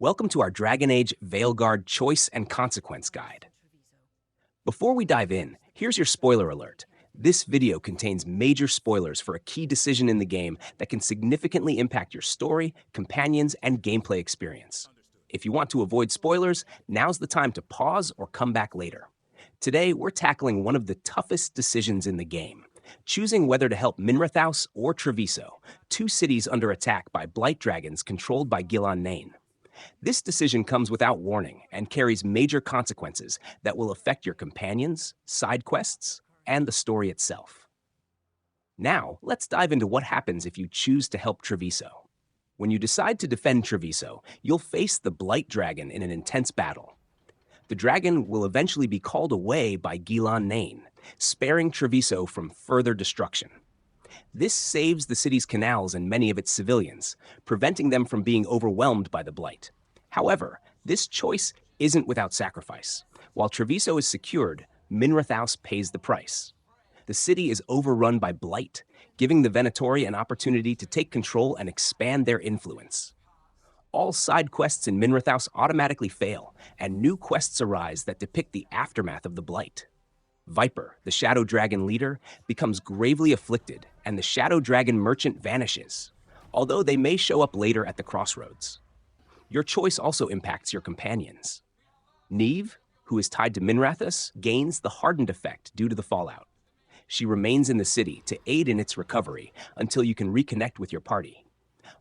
Welcome to our Dragon Age Veilguard Choice and Consequence Guide. Before we dive in, here's your spoiler alert. This video contains major spoilers for a key decision in the game that can significantly impact your story, companions, and gameplay experience. If you want to avoid spoilers, now's the time to pause or come back later. Today, we're tackling one of the toughest decisions in the game, choosing whether to help Minrathous or Treviso, two cities under attack by Blight Dragons controlled by Ghilan'nain. This decision comes without warning and carries major consequences that will affect your companions, side quests, and the story itself. Now, let's dive into what happens if you choose to help Treviso. When you decide to defend Treviso, you'll face the Blight Dragon in an intense battle. The dragon will eventually be called away by Ghilan'nain, sparing Treviso from further destruction. This saves the city's canals and many of its civilians, preventing them from being overwhelmed by the Blight. However, this choice isn't without sacrifice. While Treviso is secured, Minrathous pays the price. The city is overrun by Blight, giving the Venatori an opportunity to take control and expand their influence. All side quests in Minrathous automatically fail, and new quests arise that depict the aftermath of the Blight. Viper, the Shadow Dragon leader, becomes gravely afflicted, and the Shadow Dragon merchant vanishes, although they may show up later at the crossroads. Your choice also impacts your companions. Neve, who is tied to Minrathous, gains the Hardened effect due to the fallout. She remains in the city to aid in its recovery until you can reconnect with your party.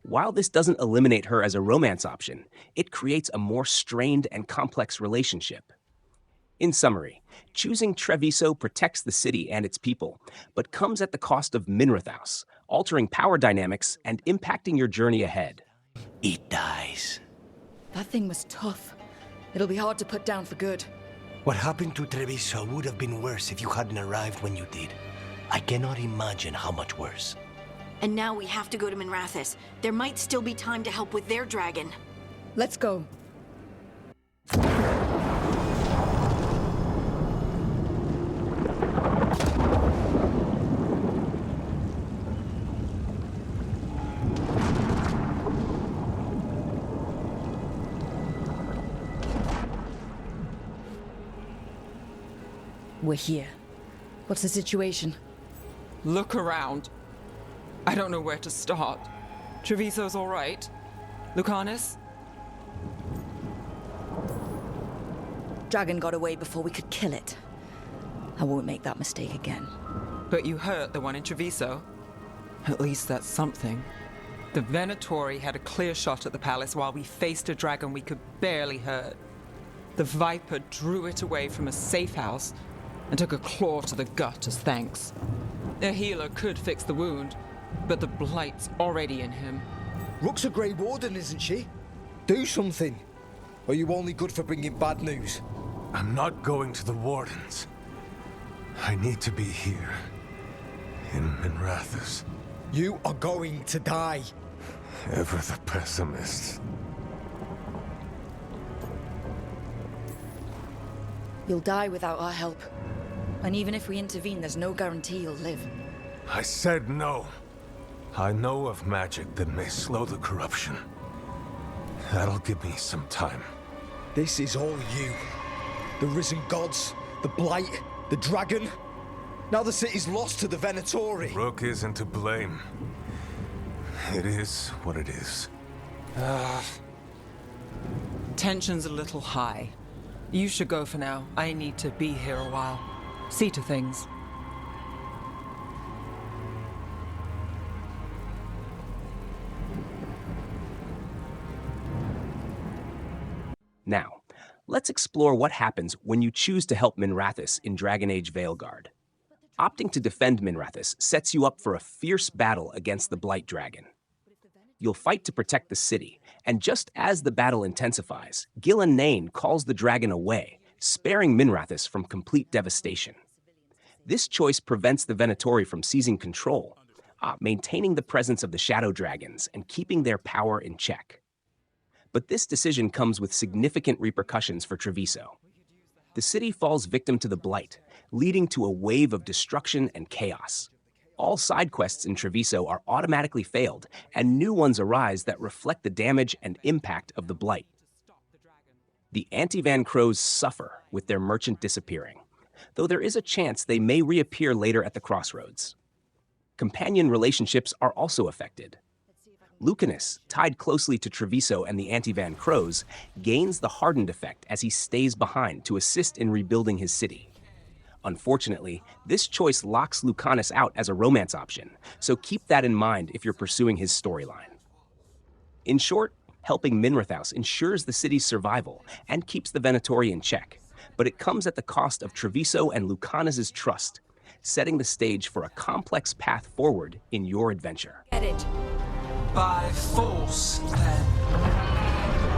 While this doesn't eliminate her as a romance option, it creates a more strained and complex relationship. In summary, choosing Treviso protects the city and its people, but comes at the cost of Minrathous, altering power dynamics and impacting your journey ahead. It dies. That thing was tough. It'll be hard to put down for good. What happened to Treviso would have been worse if you hadn't arrived when you did. I cannot imagine how much worse. And now we have to go to Minrathous. There might still be time to help with their dragon. Let's go. We're here. What's the situation? Look around. I don't know where to start. Treviso's all right. Lucanus? Dragon got away before we could kill it. I won't make that mistake again. But you hurt the one in Treviso. At least that's something. The Venatori had a clear shot at the palace while we faced a dragon we could barely hurt. The Viper drew it away from a safe house and took a claw to the gut as thanks. A healer could fix the wound, but the Blight's already in him. Rook's a Grey Warden, isn't she? Do something. Or are you only good for bringing bad news? I'm not going to the Wardens. I need to be here. In Minrathous. You are going to die. Ever the pessimist. You'll die without our help. And even if we intervene, there's no guarantee you'll live. I said no. I know of magic that may slow the corruption. That'll give me some time. This is all you. The risen gods, the Blight, the dragon. Now the city's lost to the Venatori. Rook isn't to blame. It is what it is. Tension's a little high. You should go for now. I need to be here a while. See to things. Now, let's explore what happens when you choose to help Minrathous in Dragon Age Veilguard. Opting to defend Minrathous sets you up for a fierce battle against the Blight Dragon. You'll fight to protect the city, and just as the battle intensifies, Ghilan'nain calls the dragon away, sparing Minrathous from complete devastation. This choice prevents the Venatori from seizing control, maintaining the presence of the Shadow Dragons and keeping their power in check. But this decision comes with significant repercussions for Treviso. The city falls victim to the Blight, leading to a wave of destruction and chaos. All side quests in Treviso are automatically failed, and new ones arise that reflect the damage and impact of the Blight. The Anti-Van Crows suffer with their merchant disappearing, though there is a chance they may reappear later at the crossroads. Companion relationships are also affected. Lucanus, tied closely to Treviso and the Anti-Van Crows, gains the Hardened effect as he stays behind to assist in rebuilding his city. Unfortunately, this choice locks Lucanus out as a romance option, so keep that in mind if you're pursuing his storyline. In short, helping Minrathous ensures the city's survival and keeps the Venatori in check, but it comes at the cost of Treviso and Lucanus' trust, setting the stage for a complex path forward in your adventure. Get it. By force, then.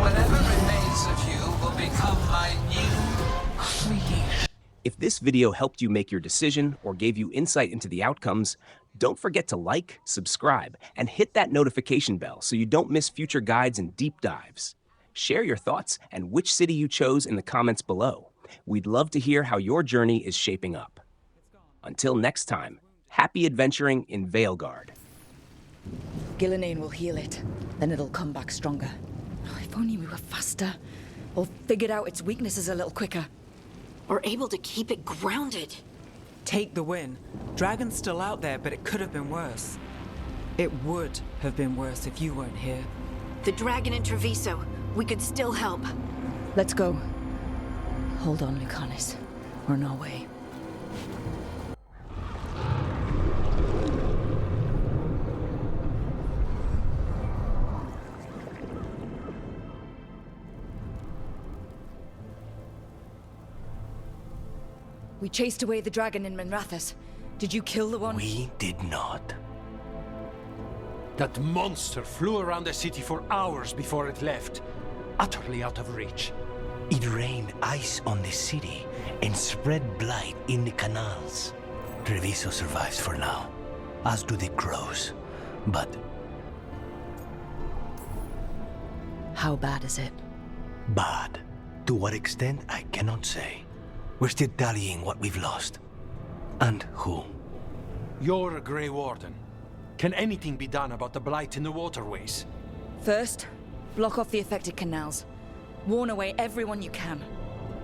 Whatever remains of you will become my new creation. If this video helped you make your decision or gave you insight into the outcomes, don't forget to like, subscribe, and hit that notification bell so you don't miss future guides and deep dives. Share your thoughts and which city you chose in the comments below. We'd love to hear how your journey is shaping up. Until next time, happy adventuring in Veilguard. Ghilan'nain will heal it, then it'll come back stronger. Oh, if only we were faster, or figured out its weaknesses a little quicker. Or able to keep it grounded. Take the win. Dragon's still out there, but it could have been worse. It would have been worse if you weren't here. The dragon in Treviso. We could still help. Let's go. Hold on, Lucanus. We're on our way. We chased away the dragon in Minrathous. Did you kill the one? We did not. That monster flew around the city for hours before it left, utterly out of reach. It rained ice on the city and spread blight in the canals. Treviso survives for now, as do the crows. But How bad is it? bad. To what extent, I cannot say. We're still tallying what we've lost. And who. You're a Grey Warden. Can anything be done about the blight in the waterways? First, block off the affected canals. Warn away everyone you can.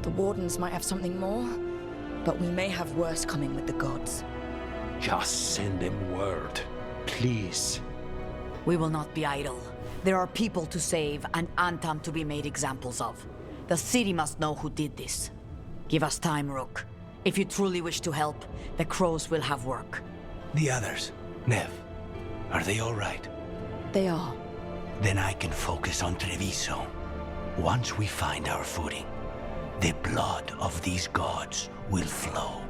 The Wardens might have something more, but we may have worse coming with the gods. Just send them word, please. We will not be idle. There are people to save and Antam to be made examples of. The city must know who did this. Give us time, Rook. If you truly wish to help, the crows will have work. The others, Neve, are they all right? They are. Then I can focus on Treviso. Once we find our footing, the blood of these gods will flow.